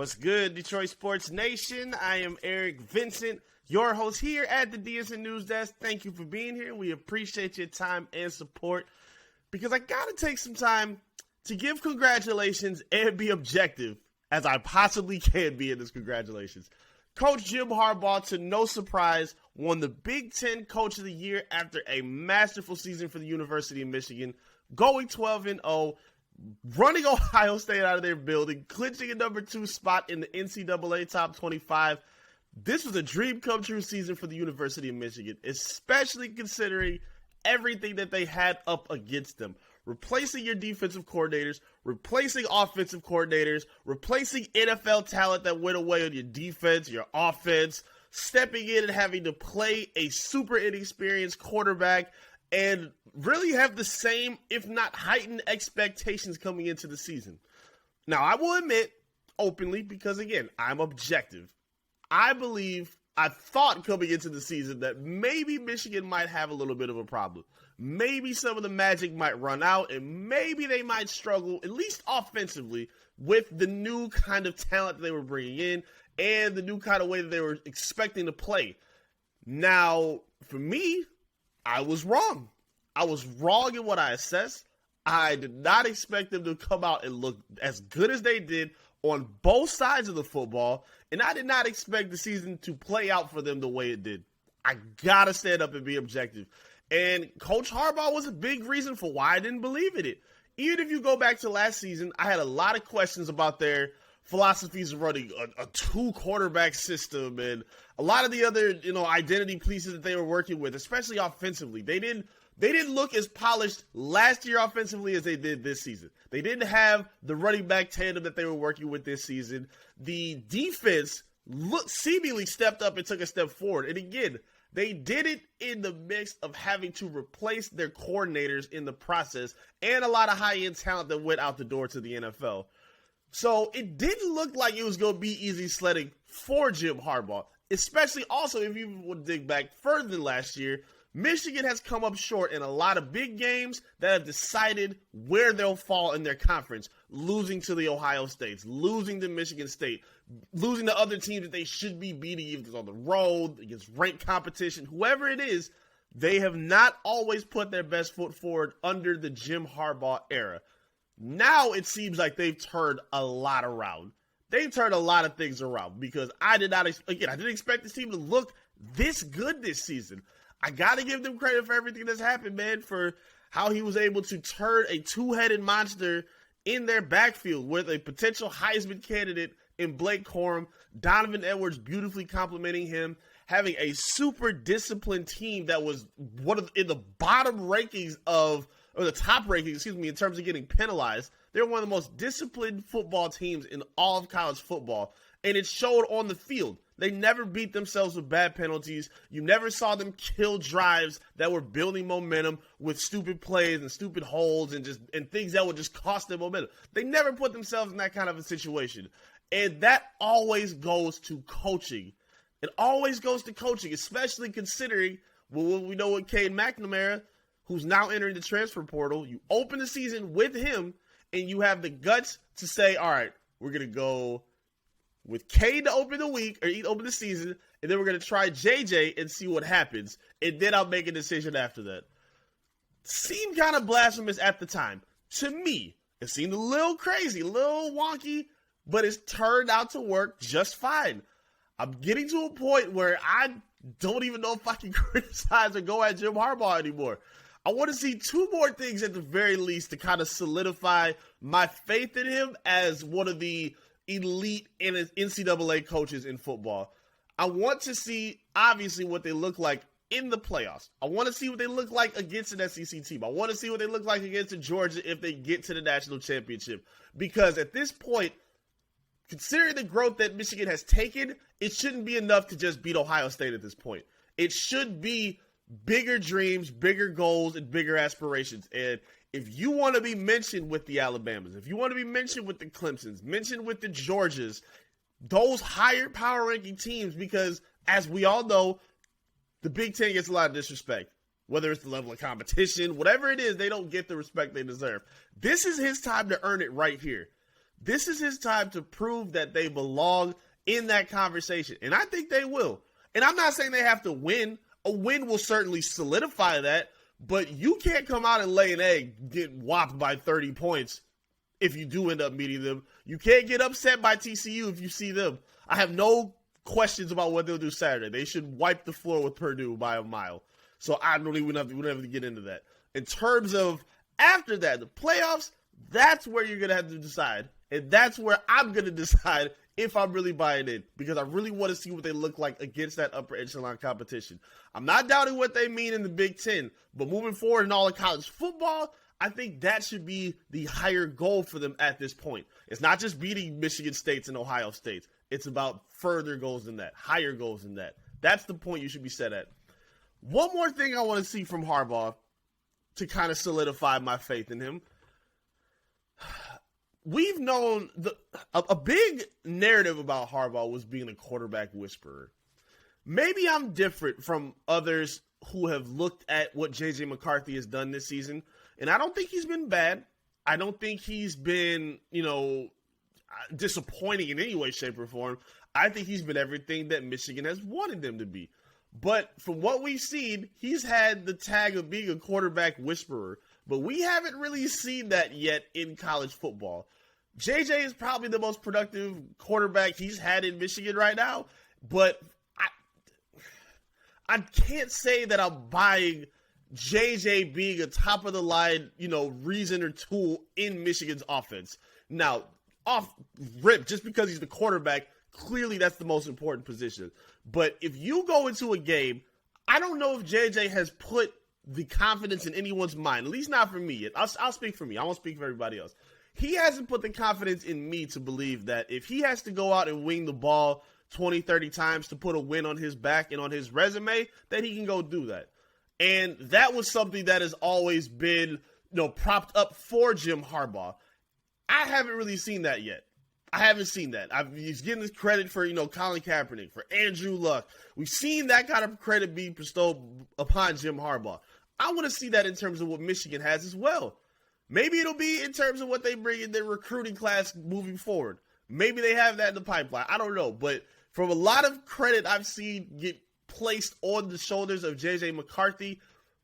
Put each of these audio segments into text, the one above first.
What's good, Detroit Sports Nation? I am Eric Vincent, your host here at the DSN News Desk. Thank you for being here. We appreciate your time and support because I got to take some time to give congratulations and be objective as I possibly can be in this congratulations. Coach Jim Harbaugh, to no surprise, won the Big Ten Coach of the Year after a masterful season for the University of Michigan, going 12-0, running Ohio State out of their building, clinching a number 2 spot in the NCAA Top 25. This was a dream come true season for the University of Michigan, especially considering everything that they had up against them. Replacing your defensive coordinators, replacing offensive coordinators, replacing NFL talent that went away on your defense, your offense, stepping in and having to play a super inexperienced quarterback, and really have the same, if not heightened, expectations coming into the season. Now, I will admit openly, because again, I'm objective, I thought coming into the season that maybe Michigan might have a little bit of a problem. Maybe some of the magic might run out, and maybe they might struggle, at least offensively, with the new kind of talent that they were bringing in and the new kind of way that they were expecting to play. Now, for me, I was wrong. I was wrong in what I assessed. I did not expect them to come out and look as good as they did on both sides of the football, and I did not expect the season to play out for them the way it did. I gotta stand up and be objective. And Coach Harbaugh was a big reason for why I didn't believe in it. Even if you go back to last season, I had a lot of questions about their philosophies of running a 2-quarterback system and a lot of the other, identity pieces that they were working with, especially offensively. They didn't look as polished last year offensively as they did this season. They didn't have the running back tandem that they were working with this season. The defense seemingly stepped up and took a step forward. And again, they did it in the mix of having to replace their coordinators in the process and a lot of high-end talent that went out the door to the NFL. So it didn't look like it was going to be easy sledding for Jim Harbaugh, especially also if you would dig back further than last year. Michigan has come up short in a lot of big games that have decided where they'll fall in their conference, losing to the Ohio States, losing to Michigan State, losing to other teams that they should be beating, even if it's on the road, against ranked competition, whoever it is. They have not always put their best foot forward under the Jim Harbaugh era. Now it seems like they've turned a lot around. They've turned a lot of things around because I didn't expect this team to look this good this season. I got to give them credit for everything that's happened, man, for how he was able to turn a 2-headed monster in their backfield with a potential Heisman candidate in Blake Corum, Donovan Edwards beautifully complimenting him, having a super disciplined team that was in the bottom rankings the top rankings, in terms of getting penalized. They're one of the most disciplined football teams in all of college football, and it showed on the field. They never beat themselves with bad penalties. You never saw them kill drives that were building momentum with stupid plays and stupid holds and things that would just cost them momentum. They never put themselves in that kind of a situation. And that always goes to coaching. It always goes to coaching, especially considering what we know with Cade McNamara, who's now entering the transfer portal. You open the season with him, and you have the guts to say, all right, we're going to go with Cade to open the season, and then we're going to try JJ and see what happens, and then I'll make a decision after that. Seemed kind of blasphemous at the time. To me, it seemed a little crazy, a little wonky, but it's turned out to work just fine. I'm getting to a point where I don't even know if I can criticize or go at Jim Harbaugh anymore. I want to see 2 more things at the very least to kind of solidify my faith in him as one of the elite NCAA coaches in football. I want to see, obviously, what they look like in the playoffs. I want to see what they look like against an SEC team. I want to see what they look like against Georgia if they get to the national championship. Because at this point, considering the growth that Michigan has taken, it shouldn't be enough to just beat Ohio State at this point. It should be bigger dreams, bigger goals, and bigger aspirations. And if you want to be mentioned with the Alabamas, if you want to be mentioned with the Clemsons, mentioned with the Georgias, those higher power ranking teams, because as we all know, the Big Ten gets a lot of disrespect. Whether it's the level of competition, whatever it is, they don't get the respect they deserve. This is his time to earn it right here. This is his time to prove that they belong in that conversation. And I think they will. And I'm not saying they have to win. A win will certainly solidify that. But you can't come out and lay an egg, get whopped by 30 points if you do end up meeting them. You can't get upset by TCU if you see them. I have no questions about what they'll do Saturday. They should wipe the floor with Purdue by a mile. So I don't even have to get into that. In terms of after that, the playoffs, that's where you're going to have to decide. And that's where I'm going to decide if I'm really buying in, because I really want to see what they look like against that upper echelon competition. I'm not doubting what they mean in the Big Ten, but moving forward in all of college football, I think that should be the higher goal for them at this point. It's not just beating Michigan States and Ohio States. It's about further goals than that, higher goals than that. That's the point you should be set at. One more thing I want to see from Harbaugh to kind of solidify my faith in him. We've known a big narrative about Harbaugh was being a quarterback whisperer. Maybe I'm different from others who have looked at what J.J. McCarthy has done this season, and I don't think he's been bad. I don't think he's been, disappointing in any way, shape, or form. I think he's been everything that Michigan has wanted them to be. But from what we've seen, he's had the tag of being a quarterback whisperer. But we haven't really seen that yet in college football. JJ is probably the most productive quarterback he's had in Michigan right now. But I can't say that I'm buying JJ being a top-of-the-line, reason or tool in Michigan's offense. Now, off rip, just because he's the quarterback, clearly that's the most important position. But if you go into a game, I don't know if JJ has put the confidence in anyone's mind, at least not for me. I'll speak for me. I won't speak for everybody else. He hasn't put the confidence in me to believe that if he has to go out and wing the ball 20, 30 times to put a win on his back and on his resume, that he can go do that. And that was something that has always been, propped up for Jim Harbaugh. I haven't really seen that yet. I haven't seen that. He's getting this credit for, Colin Kaepernick, for Andrew Luck. We've seen that kind of credit being bestowed upon Jim Harbaugh. I want to see that in terms of what Michigan has as well. Maybe it'll be in terms of what they bring in their recruiting class moving forward. Maybe they have that in the pipeline. I don't know. But from a lot of credit I've seen get placed on the shoulders of J.J. McCarthy,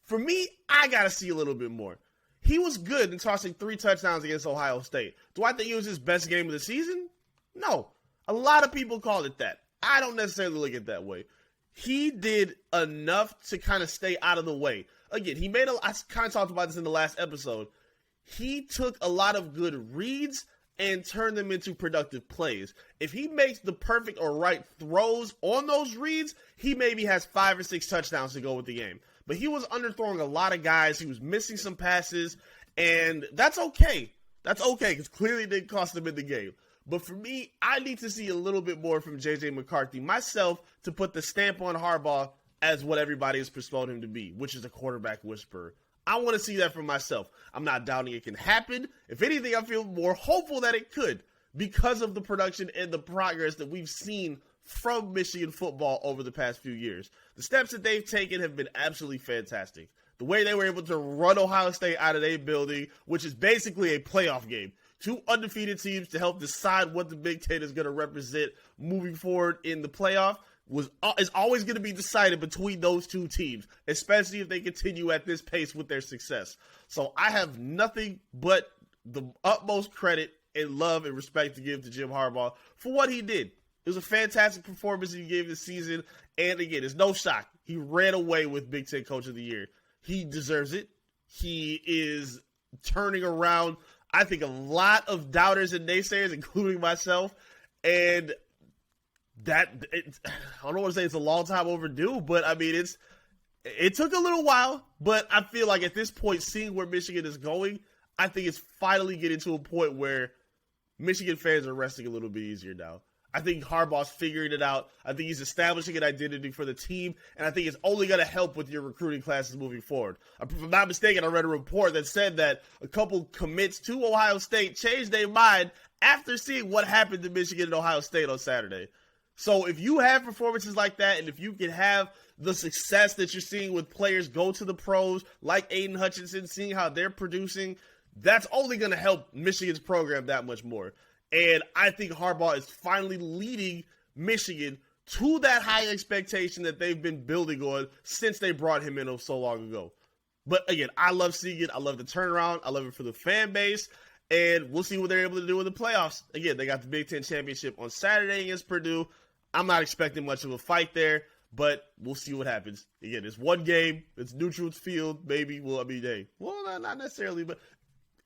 for me, I got to see a little bit more. He was good in tossing 3 touchdowns against Ohio State. Do I think it was his best game of the season? No. A lot of people called it that. I don't necessarily look at it that way. He did enough to kind of stay out of the way. Again, I kind of talked about this in the last episode. He took a lot of good reads and turned them into productive plays. If he makes the perfect or right throws on those reads, he maybe has 5 or 6 touchdowns to go with the game. But he was underthrowing a lot of guys. He was missing some passes, and that's okay. That's okay, because clearly it didn't cost him in the game. But for me, I need to see a little bit more from J.J. McCarthy myself to put the stamp on Harbaugh as what everybody has postponed him to be, which is a quarterback whisperer. I want to see that for myself. I'm not doubting it can happen. If anything, I feel more hopeful that it could because of the production and the progress that we've seen from Michigan football over the past few years. The steps that they've taken have been absolutely fantastic. The way they were able to run Ohio State out of their building, which is basically a playoff game. 2 undefeated teams to help decide what the Big Ten is going to represent moving forward in the playoff is always going to be decided between those 2 teams, especially if they continue at this pace with their success. So I have nothing but the utmost credit and love and respect to give to Jim Harbaugh for what he did. It was a fantastic performance he gave this season, and again, it's no shock. He ran away with Big Ten Coach of the Year. He deserves it. He is turning around, I think, a lot of doubters and naysayers, including myself, and I don't want to say it's a long time overdue, but I mean, it took a little while, but I feel like at this point, seeing where Michigan is going, I think it's finally getting to a point where Michigan fans are resting a little bit easier now. I think Harbaugh's figuring it out. I think he's establishing an identity for the team, and I think it's only going to help with your recruiting classes moving forward. If I'm not mistaken, I read a report that said that a couple commits to Ohio State changed their mind after seeing what happened to Michigan and Ohio State on Saturday. So if you have performances like that, and if you can have the success that you're seeing with players go to the pros, like Aiden Hutchinson, seeing how they're producing, that's only going to help Michigan's program that much more. And I think Harbaugh is finally leading Michigan to that high expectation that they've been building on since they brought him in so long ago. But again, I love seeing it. I love the turnaround. I love it for the fan base. And we'll see what they're able to do in the playoffs. Again, they got the Big Ten Championship on Saturday against Purdue. I'm not expecting much of a fight there, but we'll see what happens. Again, it's one game. It's neutral field. Maybe, not necessarily, but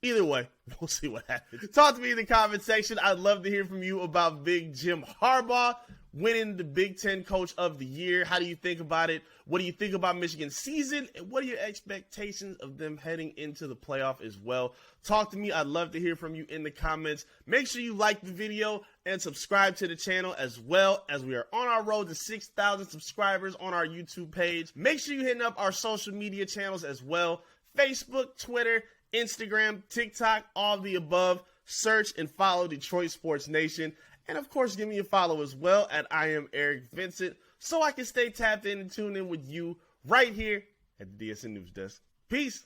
either way, we'll see what happens. Talk to me in the comment section. I'd love to hear from you about Big Jim Harbaugh winning the Big Ten Coach of the Year. How do you think about it? What do you think about Michigan's season? And what are your expectations of them heading into the playoff as well? Talk to me. I'd love to hear from you in the comments. Make sure you like the video and subscribe to the channel as well, as we are on our road to 6,000 subscribers on our YouTube page. Make sure you're hitting up our social media channels as well. Facebook, Twitter, Instagram, TikTok, all of the above. Search and follow Detroit Sports Nation. And of course, give me a follow as well at I am Eric Vincent, so I can stay tapped in and tuned in with you right here at the DSN News Desk. Peace.